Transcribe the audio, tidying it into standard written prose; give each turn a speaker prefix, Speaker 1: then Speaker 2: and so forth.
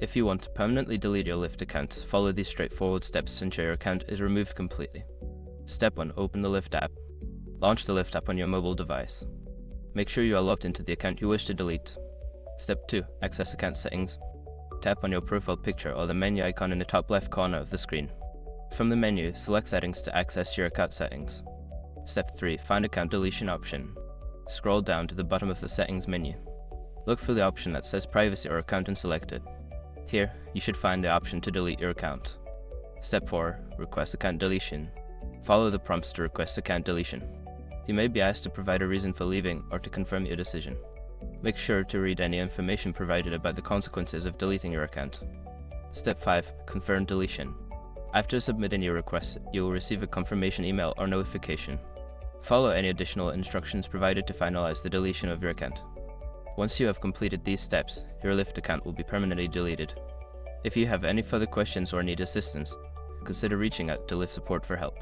Speaker 1: If you want to permanently delete your Lyft account, follow these straightforward steps to ensure your account is removed completely. Step 1. Open the Lyft app. Launch the Lyft app on your mobile device. Make sure you are logged into the account you wish to delete. Step 2. Access account settings. Tap on your profile picture or the menu icon in the top left corner of the screen. From the menu, select Settings to access your account settings. Step 3. Find Account Deletion option. Scroll down to the bottom of the settings menu. Look for the option that says Privacy or Account Unselected. Here, you should find the option to delete your account. Step 4. Request account deletion. Follow the prompts to request account deletion. You may be asked to provide a reason for leaving or to confirm your decision. Make sure to read any information provided about the consequences of deleting your account. Step 5. Confirm deletion. After submitting your request, you will receive a confirmation email or notification. Follow any additional instructions provided to finalize the deletion of your account. Once you have completed these steps, your Lyft account will be permanently deleted. If you have any further questions or need assistance, consider reaching out to Lyft support for help.